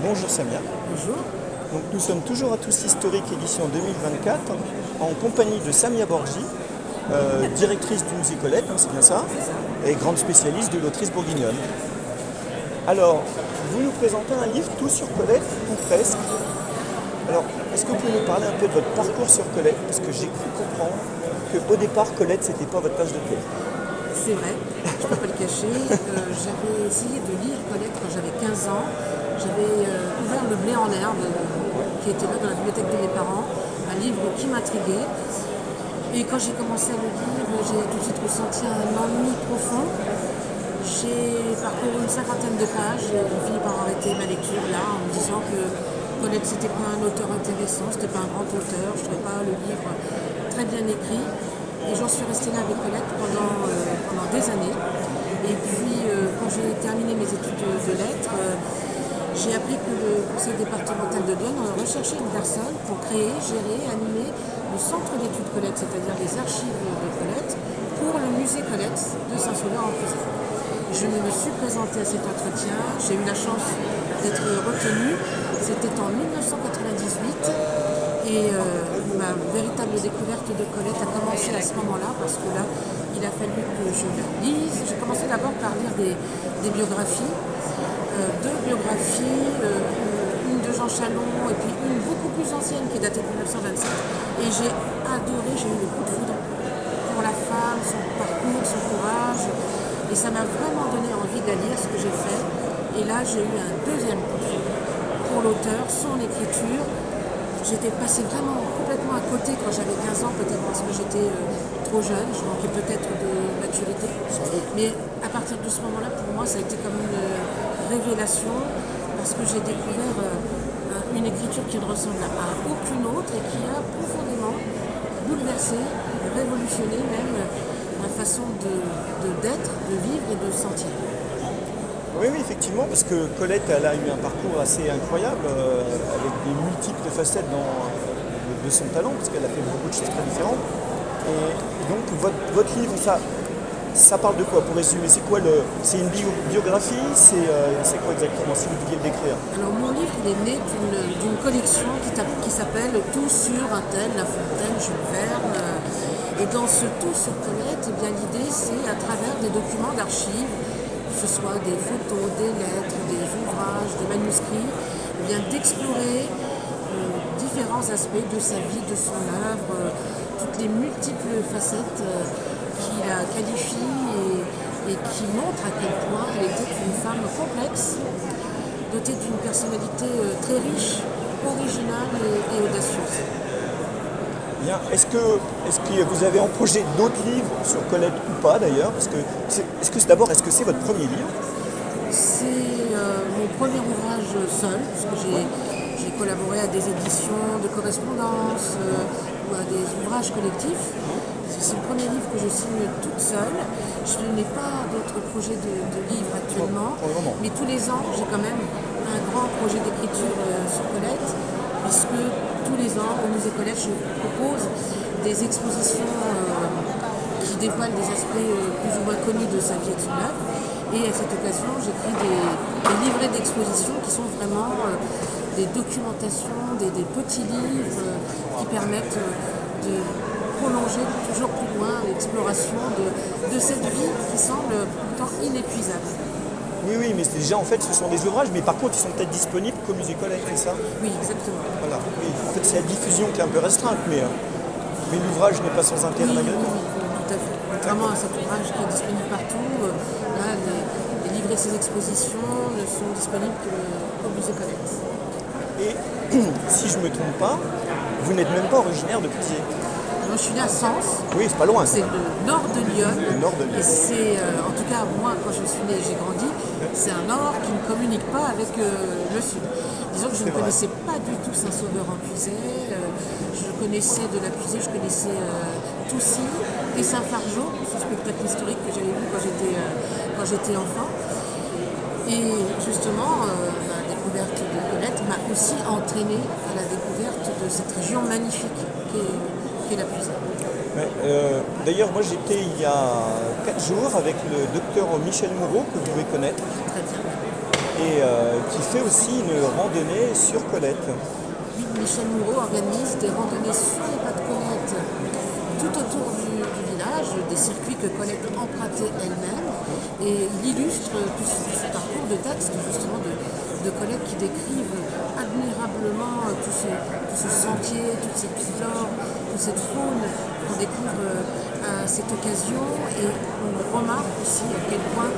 Bonjour Samia. Bonjour. Donc, nous sommes toujours à Tous Historique édition 2024 en compagnie de Samia Borgi, directrice du musée Colette, hein, c'est bien ça, et grande spécialiste de l'autrice bourguignonne. Alors, vous nous présentez un livre tout sur Colette, ou presque. Alors, est-ce que vous pouvez nous parler un peu de votre parcours sur Colette? Parce que j'ai cru comprendre qu'au départ, Colette, c'était pas votre tasse de thé. C'est vrai, je ne peux pas le cacher. J'avais essayé de lire Colette quand j'avais 15 ans. J'avais ouvert Le Blé en herbe, qui était là dans la bibliothèque de mes parents, un livre qui m'intriguait. Et quand j'ai commencé à le lire, j'ai tout de suite ressenti un ennui profond. J'ai parcouru une cinquantaine de pages et j'ai fini par arrêter ma lecture là en me disant que Colette c'était pas un auteur intéressant, c'était pas un grand auteur, je ne trouvais pas le livre très bien écrit. Et j'en suis restée là avec Colette pendant des années. Et puis quand j'ai terminé mes études de lettres, j'ai appris que le conseil départemental de Lyon recherchait une personne pour créer, gérer, animer le centre d'études Colette, c'est-à-dire les archives de Colette, pour le musée Colette de Saint-Sauveur-en-Puisaye. Je me suis présentée à cet entretien, j'ai eu la chance d'être retenue, c'était en 1998 et ma véritable découverte de Colette a commencé à ce moment-là parce que là, il a fallu que je la lise. J'ai commencé d'abord par lire des biographies, deux biographies, une de Jean Chalon et puis une beaucoup plus ancienne qui datait de 1927 et j'ai adoré, j'ai eu le coup de foudre pour la femme, son parcours, son courage. Et ça m'a vraiment donné envie de la lire, ce que j'ai fait. Et là, j'ai eu un deuxième coup de foudre pour l'auteur, son écriture. J'étais passée vraiment complètement à côté quand j'avais 15 ans, peut-être parce que j'étais trop jeune, je manquais peut-être de maturité. Mais à partir de ce moment-là, pour moi, ça a été comme une révélation, parce que j'ai découvert une écriture qui ne ressemble à aucune autre et qui a profondément bouleversé, révolutionné même ma façon d'être, de vivre et de sentir. Oui, effectivement, parce que Colette, elle a eu un parcours assez incroyable, avec des multiples facettes de son talent, parce qu'elle a fait beaucoup de choses très différentes. Et donc, votre livre, ça parle de quoi? Pour résumer, c'est quoi c'est une biographie? C'est quoi exactement, si vous deviez le décrire? Alors, mon livre, il est né d'une collection qui s'appelle Tout sur un tel, La Fontaine, Jules Verne. Et dans ce Tout sur Colette, eh bien, l'idée, c'est à travers des documents d'archives, que ce soit des photos, des lettres, des ouvrages, des manuscrits, eh bien, d'explorer différents aspects de sa vie, de son œuvre, toutes les multiples facettes qui la qualifient et qui montrent à quel point elle était une femme complexe, dotée d'une personnalité très riche, originale et audacieuse. Bien. Est-ce que vous avez en projet d'autres livres sur Colette ou pas d'ailleurs? Parce que est-ce que c'est votre premier livre? C'est mon premier ouvrage seul, parce que j'ai collaboré à des éditions de correspondance ou à des ouvrages collectifs. C'est le premier livre que je signe toute seule. Je n'ai pas d'autres projets de livres actuellement, pour le moment. mais tous les ans, j'ai quand même un grand projet d'écriture sur Colette, puisque tous les ans, au musée Colette, je propose des expositions qui dévoilent des aspects plus ou moins connus de sa vie et de son œuvre. Et à cette occasion, j'écris des livrets d'exposition qui sont vraiment des documentations, des petits livres qui permettent de prolonger toujours plus loin l'exploration de cette vie qui semble pourtant inépuisable. Oui, mais déjà en fait ce sont des ouvrages, mais par contre ils sont peut-être disponibles qu'au musée Colette, c'est ça? Oui, exactement. Voilà. Oui. En fait c'est la diffusion qui est un peu restreinte, mais l'ouvrage n'est pas sans intérêt malgré tout. Tout à fait. Contrairement à cet ouvrage qui est disponible partout, là, les livrets de ces expositions ne sont disponibles qu'au musée Colette. Et si je ne me trompe pas, vous n'êtes même pas originaire de Puisaye. Moi, je suis née à Sens. Oui, c'est pas loin. C'est le nord de Lyon. Le nord de Lyon. Et c'est, en tout cas, moi, quand je suis née, j'ai grandi, c'est un nord qui ne communique pas avec le sud. Disons que je ne connaissais pas du tout Saint-Sauveur-en-Puisaye. Je connaissais de la Puisaye, je connaissais Toussy et Saint-Fargeau, ce spectacle historique que j'avais vu quand j'étais enfant. Et justement, la découverte de Colette m'a aussi entraînée à la découverte de cette région magnifique qu'est la Puisaye. Ouais, d'ailleurs, moi j'étais il y a 4 jours avec le docteur Michel Moreau, que vous devez connaître. Très bien. et qui fait aussi une randonnée sur Colette. Oui, Michel Moureau organise des randonnées sur les pas de Colette tout autour du village, des circuits que Colette empruntait elle-même. Et il illustre tout ce parcours de textes justement de Colette qui décrivent admirablement tout ce sentier, toute cette flore, toute cette faune qu'on découvre à cette occasion. Et on remarque aussi à quel point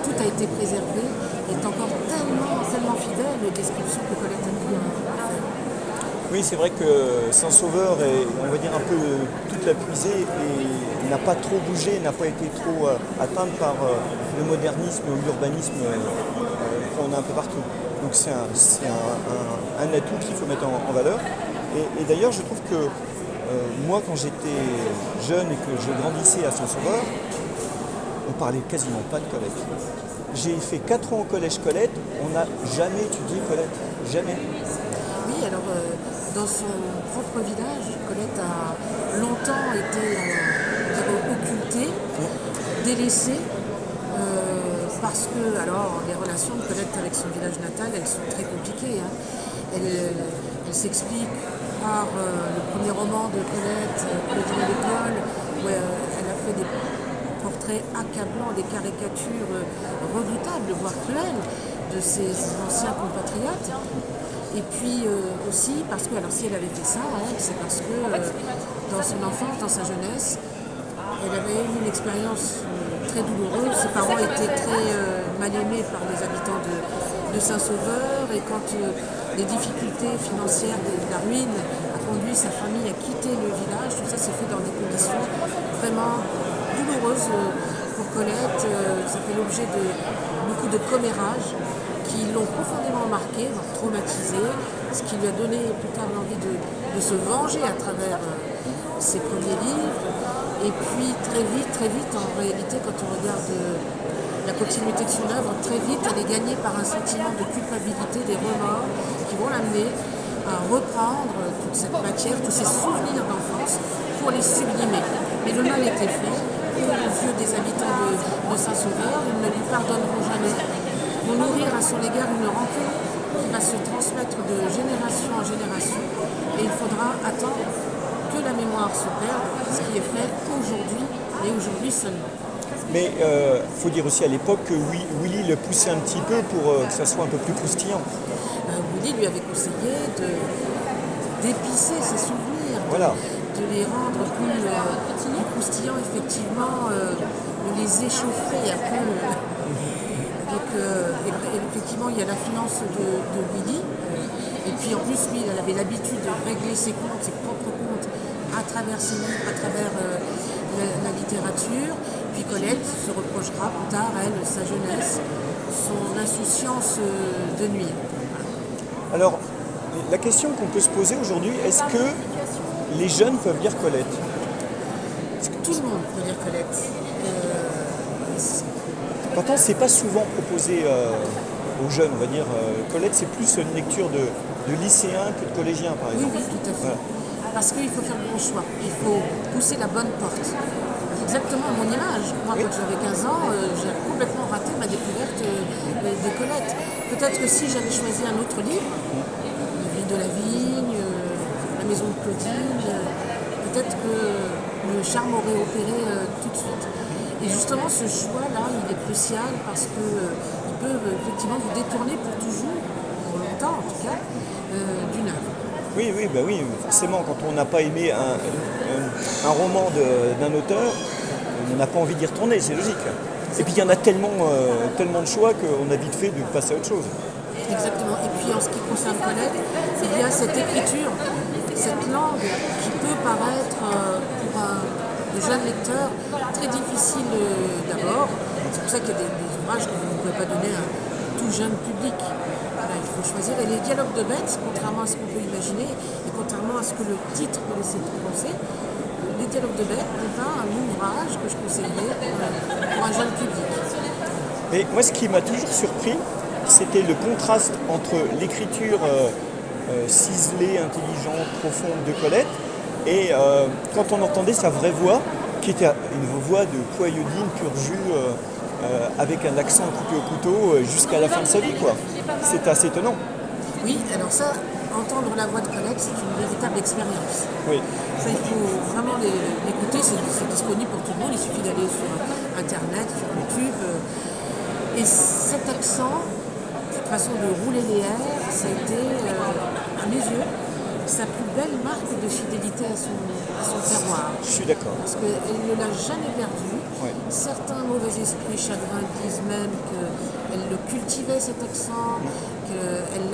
tout a été préservé et est encore tellement fidèle aux descriptions que Colette a pu faire. Oui, c'est vrai que Saint-Sauveur est, on va dire, un peu toute la puisée et n'a pas trop bougé, n'a pas été trop atteinte par le modernisme ou l'urbanisme qu'on a un peu partout. Donc c'est un atout qu'il faut mettre en valeur. Et d'ailleurs, je trouve que moi, quand j'étais jeune et que je grandissais à Saint-Sauveur, on parlait quasiment pas de Colette. J'ai fait 4 ans au collège Colette, on n'a jamais étudié Colette, jamais. Oui, alors dans son propre village, Colette a longtemps été occultée, délaissée, parce que alors, les relations de Colette avec son village natal, elles sont très compliquées. Hein. Elle s'explique par le premier roman de Colette, Claudine à l'école, où elle a fait des portraits accablants, des caricatures redoutables, voire cruelles, de ses anciens compatriotes. Et puis aussi parce que, alors si elle avait fait ça, c'est parce que dans son enfance, dans sa jeunesse, elle avait eu une expérience très douloureuse. Ses parents étaient très mal aimés par les habitants de Saint-Sauveur, et quand les difficultés financières de la ruine a conduit sa famille à quitter le village, tout ça s'est fait dans des conditions vraiment douloureuses pour Colette. Ça fait l'objet de beaucoup de commérages qui l'ont profondément marqué, traumatisé, ce qui lui a donné plus tard l'envie de se venger à travers ses premiers livres. Et puis très vite, en réalité, quand on regarde la continuité de son œuvre, très vite, elle est gagnée par un sentiment de culpabilité, des remords, qui vont l'amener à reprendre toute cette matière, tous ses souvenirs d'enfance, pour les sublimer. Mais le mal était fait, et aux yeux des habitants de Saint-Sauveur, ils ne lui pardonneront jamais, vont nourrir à son égard une rancune qui va se transmettre de génération en génération, et il faudra attendre que la mémoire se perde, ce qui est fait aujourd'hui, et aujourd'hui seulement. Mais il faut dire aussi à l'époque que Willy le poussait un petit peu pour que ça soit un peu plus croustillant. Willy lui avait conseillé d'épicer ses souvenirs, Voilà. de les rendre plus croustillants, effectivement, de les échauffer un peu. Donc, effectivement, il y a l'influence de Willy. Et puis en plus, lui, il avait l'habitude de régler ses comptes, ses propres comptes, à travers ses livres, à travers la littérature. Puis Colette se reprochera plus tard, elle, sa jeunesse, son insouciance de nuire. Alors, la question qu'on peut se poser aujourd'hui, est-ce que les jeunes peuvent lire Colette ? Tout le monde peut lire Colette. Pourtant, c'est pas souvent proposé aux jeunes, on va dire. Colette, c'est plus une lecture de lycéens que de collégiens, par exemple. Oui, tout à fait. Voilà. Parce qu'il faut faire le bon choix. Il faut pousser la bonne porte. Exactement à mon image. Moi, quand j'avais 15 ans, j'ai complètement raté ma découverte des Colette. Peut-être que si j'avais choisi un autre livre, La Ville de la Vigne, La Maison de Claudine, peut-être que le charme aurait opéré tout de suite. Et justement, ce choix-là, il est crucial parce qu'il peut effectivement vous détourner pour toujours, pour longtemps en tout cas, d'une œuvre. Oui, forcément, quand on n'a pas aimé un roman d'un auteur, on n'a pas envie d'y retourner, c'est logique. Et puis il y en a tellement de choix qu'on a vite fait de passer à autre chose. Exactement. Et puis en ce qui concerne Colette, il y a cette écriture, cette langue qui peut paraître pour un jeune lecteur très difficile d'abord. C'est pour ça qu'il y a des ouvrages que vous ne pouvez pas donner à un tout jeune public. Voilà, il faut choisir. Et les dialogues de bêtes, contrairement à ce qu'on peut imaginer, et contrairement à ce que le titre peut laisser penser, les dialogues de bêtes n'est pas un ouvrage que je conseillerais pour un jeune public. Mais moi, ce qui m'a toujours surpris, c'était le contraste entre l'écriture ciselée, intelligente, profonde de Colette et quand on entendait sa vraie voix, qui était une voix de poilledine, pur jus, avec un accent coupé au couteau jusqu'à la fin de sa vie, quoi. C'est assez étonnant. Oui, alors ça, entendre la voix de Colette, c'est une véritable expérience. Oui. Ça, il faut vraiment l'écouter, c'est disponible pour tout le monde, il suffit d'aller sur Internet, sur YouTube. Et cet accent, cette façon de rouler les airs, ça a été, à mes yeux, sa plus belle marque de fidélité à son terroir. Je suis d'accord. Parce qu'elle ne l'a jamais perdu. Ouais. Certains mauvais esprits chagrins disent même qu'elle le cultivait cet accent, qu'elle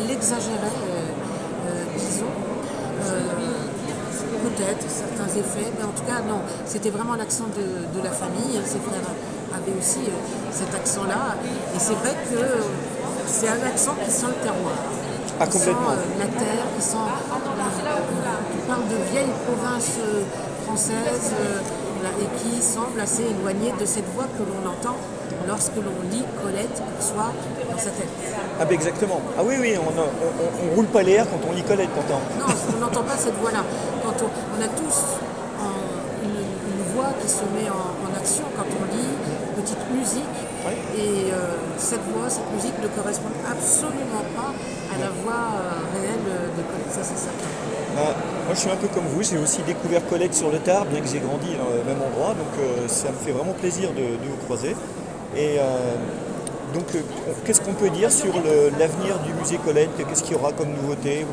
l'exagérait, disons. Peut-être certains effets, mais en tout cas non, c'était vraiment l'accent de la famille. Ses frères avaient aussi cet accent-là. Et c'est vrai que c'est un accent qui sent le terroir. Ah, complètement. Qui sent la terre, qui sent. On parle de vieilles provinces françaises et qui semble assez éloignée de cette voix que l'on entend lorsque l'on lit Colette pour soi dans sa tête. Ah ben exactement. Ah oui, on roule pas les airs quand on lit Colette pourtant. Non, on n'entend pas cette voix-là. Quand on a tous une voix qui se met en action quand on lit, une petite musique, Ouais. et cette voix, cette musique ne correspond absolument pas à la voix réelle de Colette, ça c'est certain. Moi je suis un peu comme vous, j'ai aussi découvert Colette sur le tard, bien que j'ai grandi dans le même endroit, donc ça me fait vraiment plaisir de vous croiser. Et donc qu'est-ce qu'on peut dire sur l'avenir du musée Colette? Qu'est-ce qu'il y aura comme nouveauté?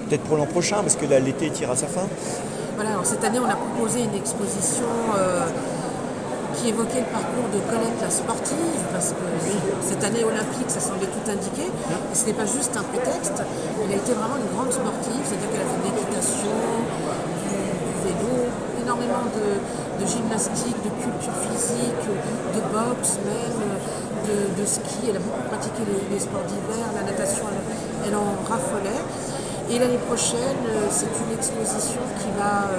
Peut-être pour l'an prochain, parce que là l'été tire à sa fin. Voilà, alors cette année on a proposé une exposition qui évoquait le parcours de Colette la sportive, parce que cette année olympique, ça semblait tout indiquer, et ce n'est pas juste un prétexte, elle a été vraiment une grande sportive, c'est-à-dire qu'elle a fait de l'équitation, du vélo, énormément de gymnastique, de culture physique, de boxe même, de ski, elle a beaucoup pratiqué les sports d'hiver, la natation, elle en raffolait. Et l'année prochaine, c'est une exposition qui va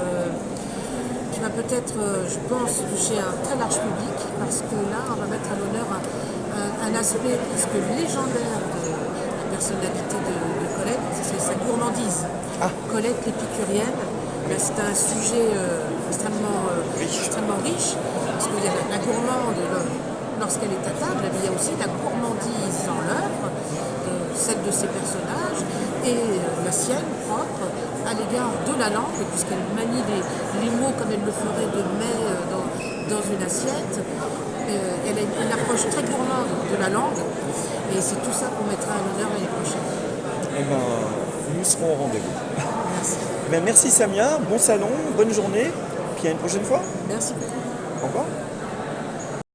peut-être, je pense, toucher un très large public, parce que là, on va mettre à l'honneur un aspect presque légendaire de la personnalité de Colette, c'est sa gourmandise. Ah. Colette l'épicurienne, c'est un sujet extrêmement riche, parce qu'il y a la gourmande lorsqu'elle est à table, mais il y a aussi la gourmandise dans l'œuvre, celle de ses personnages, et la sienne propre à l'égard de la langue, puisqu'elle manie les mots comme elle le ferait de mets dans une assiette. Elle a une approche très gourmande de la langue, et c'est tout ça qu'on mettra à l'honneur l'année prochaine. Eh ben, nous serons au rendez-vous. Merci. Merci Samia, bon salon, bonne journée, puis à une prochaine fois. Merci beaucoup. Au revoir.